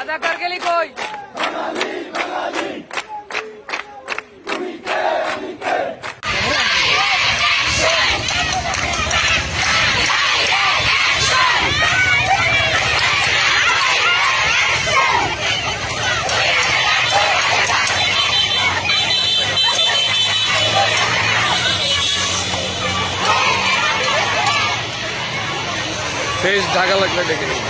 রাজাকার গেলি কই? ফেস ঢাকা লাগলে ডেকে নিই।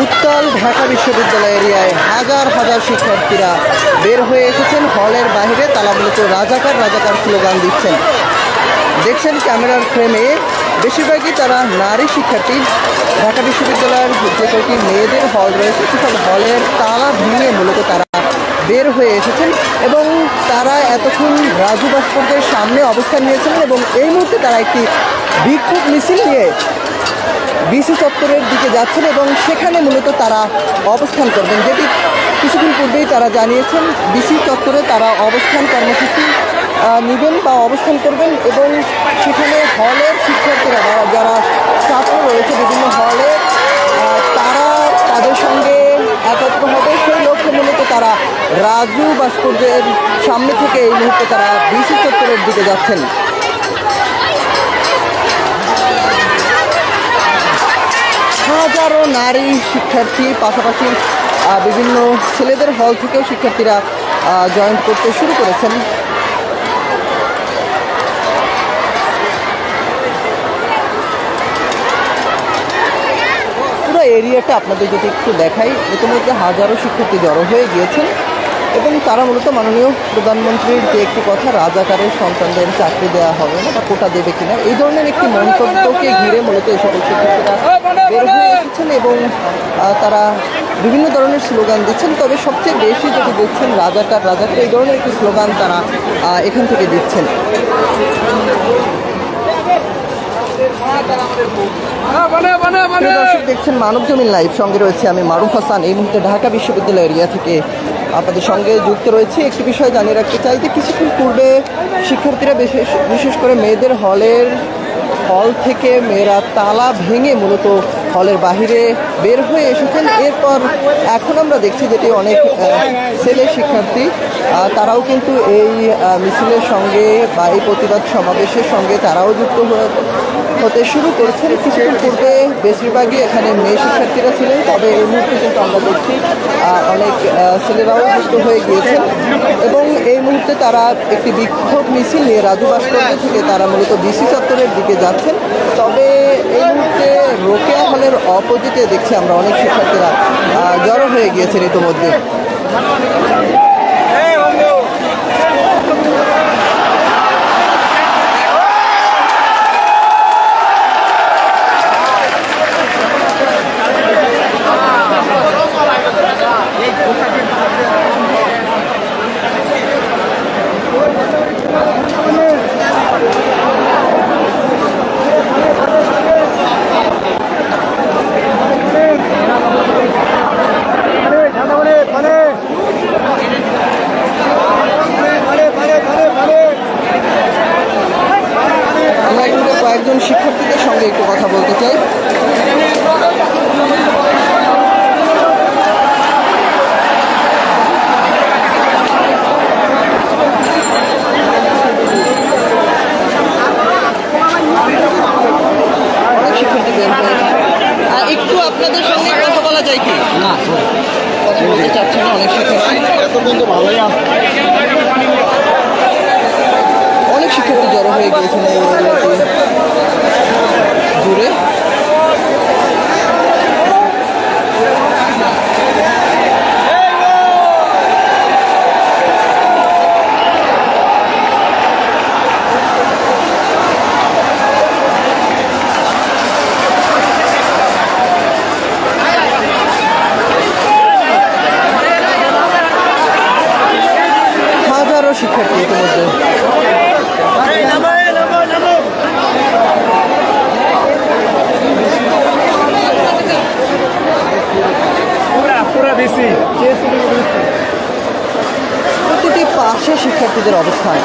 উত্তাল ঢাকা বিশ্ববিদ্যালয় এরিয়ায় হাজার হাজার শিক্ষার্থীরা বের হয়ে এসেছেন হলের বাইরে। তারা মূলত রাজাকার রাজাকার স্লোগান দিচ্ছেন। দেখছেন ক্যামেরার ফ্রেমে বেশিরভাগই তারা নারী শিক্ষার্থী। ঢাকা বিশ্ববিদ্যালয়ের যে কয়েকটি মেয়েদের হল রয়েছে সেসব হলের তালা ভেঙে মূলত তারা বের হয়ে এসেছেন এবং তারা এতক্ষণ রাজু ভাস্কর্যের সামনে অবস্থান নিয়েছিলেন এবং এই মুহূর্তে তারা একটি বিক্ষোভ মিছিল নিয়ে বিসি চত্বরের দিকে যাচ্ছেন এবং সেখানে মূলত তারা অবস্থান করবেন, যেটি কিছুদিন পূর্বেই তারা জানিয়েছেন বিসি চত্বরে তারা অবস্থান কর্মসূচি নেবেন বা অবস্থান করবেন এবং সেখানে হলের শিক্ষার্থীরা যারা ছাত্র রয়েছে বিভিন্ন হলে তারা তাদের সঙ্গে একত্র হবে। সেই লক্ষ্যে মূলত তারা রাজু ভাস্কর্যের সামনে থেকে এই মুহূর্তে তারা বিসি চত্বরের দিকে যাচ্ছেন। হাজারো নারী শিক্ষার্থী, পাশাপাশি বিভিন্ন ছেলেদের হল থেকেও শিক্ষার্থীরা জয়েন করতে শুরু করেছেন। পুরো এরিয়াটা আপনাদের যদি একটু দেখাই, ইতিমধ্যে হাজারো শিক্ষার্থী জড়ো হয়ে গিয়েছেন এবং তারা মূলত মাননীয় প্রধানমন্ত্রীর যে একটি কথা, রাজাকারের সন্তানদের চাকরি দেওয়া হবে না বা কোটা দেবে কিনা, এই ধরনের একটি মন্তব্যকে ঘিরে মূলত এই সকল শিক্ষার্থীরা বের হয়ে এসেছেন এবং তারা বিভিন্ন ধরনের স্লোগান দিচ্ছেন। তবে সবচেয়ে বেশি যেটি দেখছেন রাজাকার রাজাকার, এই ধরনের একটি স্লোগান তারা এখান থেকে দিচ্ছেন। দর্শক দেখছেন মানব জমিন লাইভ, সঙ্গে রয়েছে আমি মারুফ হাসান। এই মুহূর্তে ঢাকা বিশ্ববিদ্যালয় এরিয়া থেকে আপনাদের সঙ্গে যুক্ত রয়েছে। একটি বিষয় জানিয়ে রাখতে চাই যে কিছুক্ষণ পূর্বে শিক্ষার্থীরা বিশেষ করে মেয়েদের হল থেকে মেয়েরা তালা ভেঙে মূলত হলের বাহিরে বের হয়ে এসেছেন। এরপর এখন আমরা দেখছি যেটি অনেক ছেলে শিক্ষার্থী তারাও কিন্তু এই মিছিলের সঙ্গে বা এই প্রতিবাদ সমাবেশের সঙ্গে তারাও যুক্ত হতে শুরু করেছেন। কিছুক্ষণ পূর্বে বেশিরভাগই এখানে মেয়ে শিক্ষার্থীরা ছিলেন, তবে এই মুহূর্তে কিন্তু আমরা দেখছি অনেক ছেলেরাও যুক্ত হয়ে গিয়েছেন এবং এই মুহূর্তে তারা একটি বিক্ষোভ মিছিল নিয়ে রাজু ভাস্কর্য থেকে তারা মূলত বিসি চত্বরের দিকে যাচ্ছেন। তবে এই মুহূর্তে রোকেয়া হলের অপোজিটে দেখছি আমরা অনেক শিক্ষার্থীরা জড়ো হয়ে গিয়েছেন ইতিমধ্যে। কয়েকজন শিক্ষার্থীদের সঙ্গে একটু কথা বলতে চাই। অনেক শিক্ষার্থী বের হয়েছে, একটু আপনাদের সঙ্গে কথা বলা যায় কি? না, কথা বলতে চাচ্ছেন না অনেক শিক্ষার্থী। অনেক শিক্ষার্থী জড়ো হয়ে গিয়েছেন। দূরে। হাজারো শিক্ষার্থী ইতিমধ্যে প্রতিটি পাশে শিক্ষার্থীদের অবস্থান।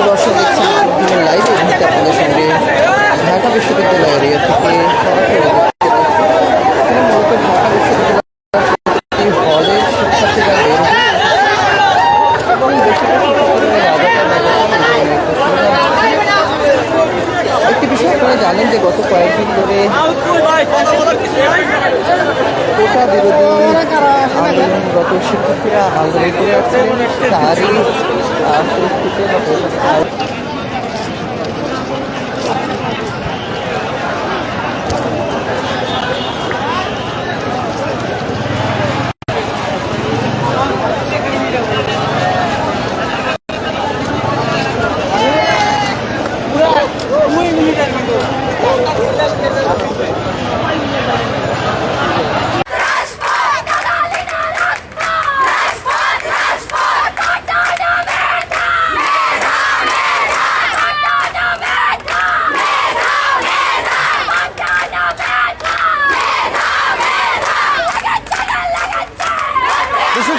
দর্শক দেখছেন লাইভ এভিতে আপনাদের সঙ্গে ঢাকা বিশ্ববিদ্যালয় এরিয়া থেকে সরাসরি মূলত ঢাকা বিশ্ববিদ্যালয় হলের শিক্ষার্থীরা বের হয়ে এবং একটি বিষয় আপনারা জানেন যে গত কয়েকদিন ধরে কোটা বিরোধী আন্দোলনরত শিক্ষার্থীরা আন্দোলন করে আসছেন তারই পরিস্থিতি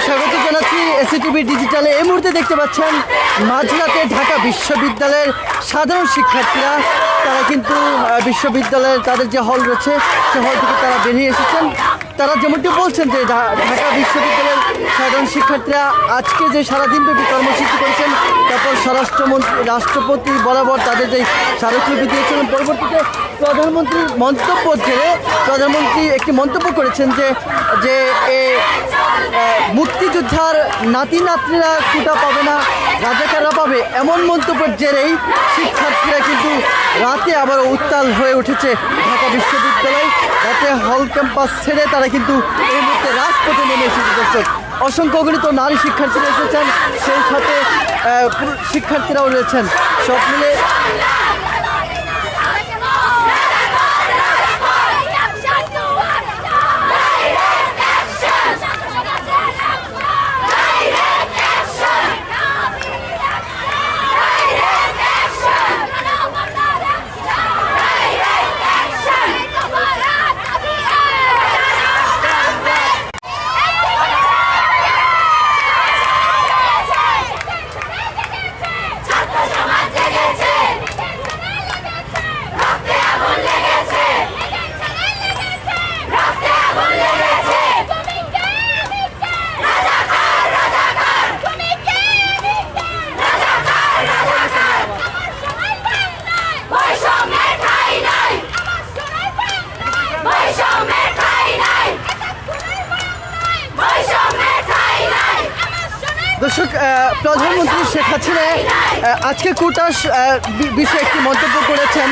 স্বাগত জানাচ্ছি এসিটিভি ডিজিটালে। এই মুহূর্তে দেখতে পাচ্ছেন মাঝরাতে ঢাকা বিশ্ববিদ্যালয়ের সাধারণ শিক্ষার্থীরা তারা কিন্তু বিশ্ববিদ্যালয়ের তাদের যে হল রয়েছে সে হল থেকে তারা বেরিয়ে এসেছেন। তারা যেমনটি বলছেন যে ঢাকা বিশ্ববিদ্যালয়ের সাধারণ শিক্ষার্থীরা আজকে যে সারাদিনব্যাপী কর্মসূচি করেছেন, তারপর স্বরাষ্ট্রমন্ত্রী রাষ্ট্রপতি বরাবর তাদের যে স্মারকলিপি দিয়েছিলেন, পরবর্তীতে প্রধানমন্ত্রীর মন্তব্য জেরে প্রধানমন্ত্রী একটি মন্তব্য করেছেন যে মুক্তিযোদ্ধার নাতি নাতনিরা কোটা পাবে না, রাজাকাররা পাবে, এমন মন্তব্যের জেরেই শিক্ষার্থীরা কিন্তু রাতে আবার উত্তাল হয়ে উঠেছে ঢাকা বিশ্ববিদ্যালয়। রাতে হল ক্যাম্পাস ছেড়ে তারা কিন্তু এই মুহূর্তে রাজপথে নেমে এসেছে। দর্শক, অসংখ্য অগণিত নারী শিক্ষার্থীরা এসেছেন, সেই সাথে শিক্ষার্থীরাও রয়েছেন। সব মিলে দর্শক, প্রধানমন্ত্রী শেখ হাসিনা আজকে কোটা বিষয়ে একটি মন্তব্য করেছেন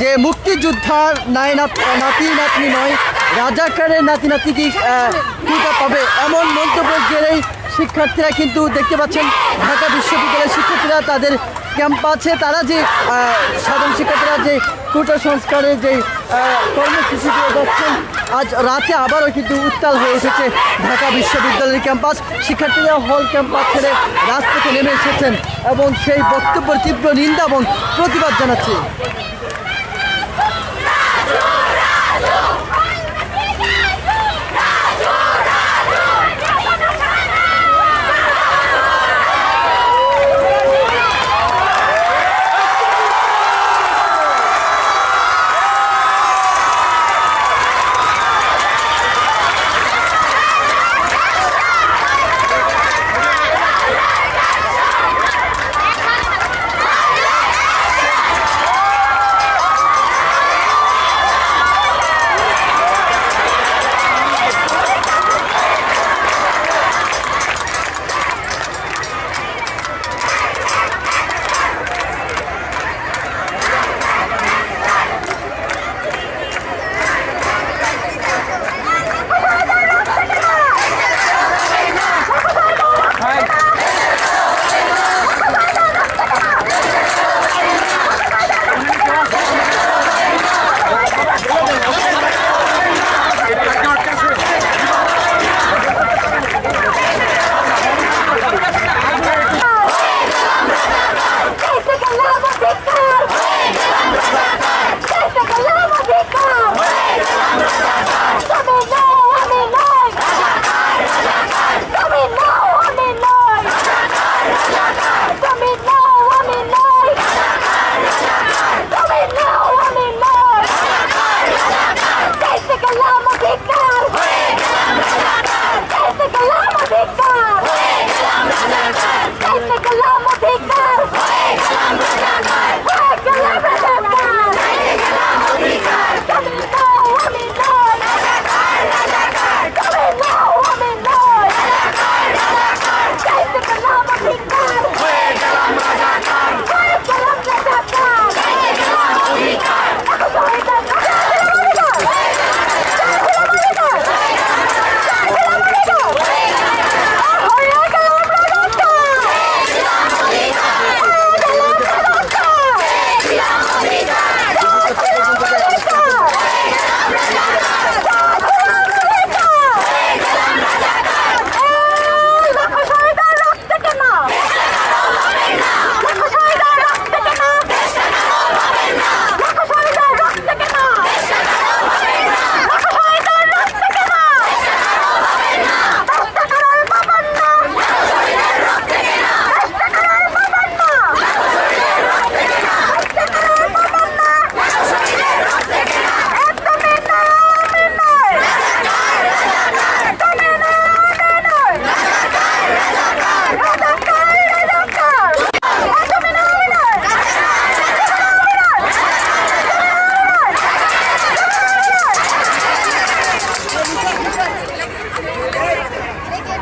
যে মুক্তিযোদ্ধার নাতি নাতনি নয়, রাজাকারের নাতি নাতি কি কোটা পাবে, এমন মন্তব্যের জেরেই শিক্ষার্থীরা কিন্তু দেখতে পাচ্ছেন ঢাকা বিশ্ববিদ্যালয়ের শিক্ষার্থীরা তাদের ক্যাম্পাসে তারা যে সাধারণ শিক্ষার্থীরা যে কোটা সংস্কারের যে কর্মসূচি দিয়ে যাচ্ছেন, আজ রাতে আবারও কিন্তু উত্তাল হয়ে উঠেছে ঢাকা বিশ্ববিদ্যালয়ের ক্যাম্পাস। শিক্ষার্থীরা হল ক্যাম্পাস ছেড়ে রাজপথে নেমে এসেছেন এবং সেই বক্তব্যের তীব্র নিন্দা এবং প্রতিবাদ জানাচ্ছে।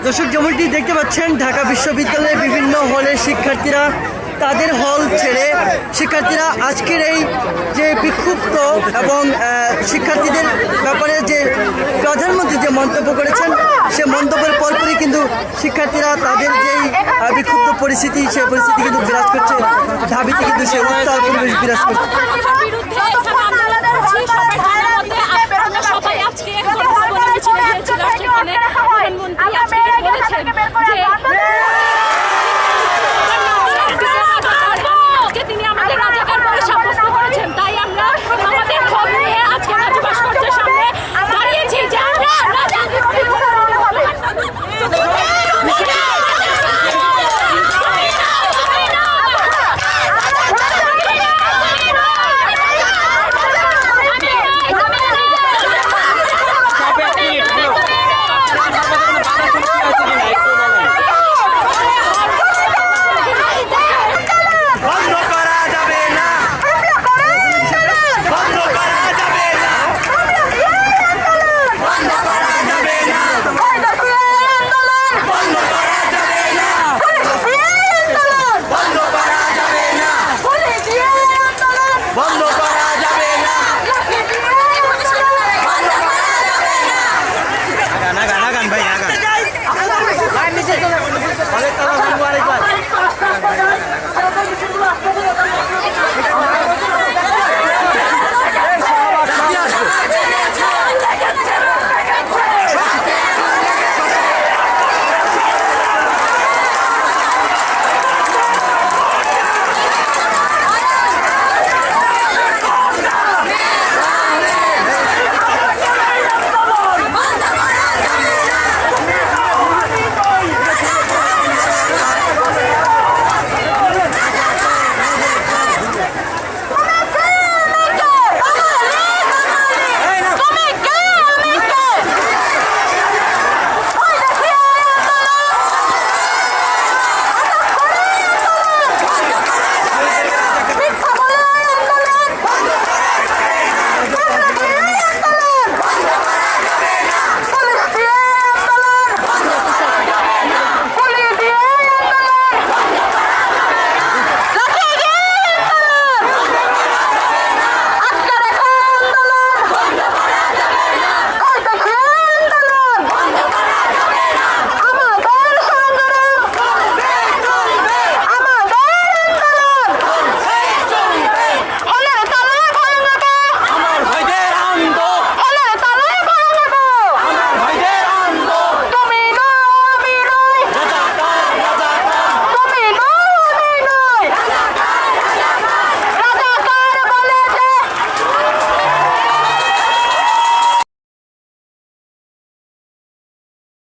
দর্শক, যেমনটি দেখতে পাচ্ছেন ঢাকা বিশ্ববিদ্যালয়ের বিভিন্ন হলের শিক্ষার্থীরা তাদের হল ছেড়ে শিক্ষার্থীরা আজকের এই যে বিক্ষুব্ধ এবং শিক্ষার্থীদের ব্যাপারে যে প্রধানমন্ত্রী যে মন্তব্য করেছেন সে মন্তব্যের পরপরই কিন্তু শিক্ষার্থীরা তাদের যেই বিক্ষুব্ধ পরিস্থিতি সেই পরিস্থিতি কিন্তু বিরাজ করছে, ঢাবিতে কিন্তু সে উত্তাল পরিবেশ বিরাজ করছে। সবাই আজকে প্রধানমন্ত্রী আজকে বলেছেন যে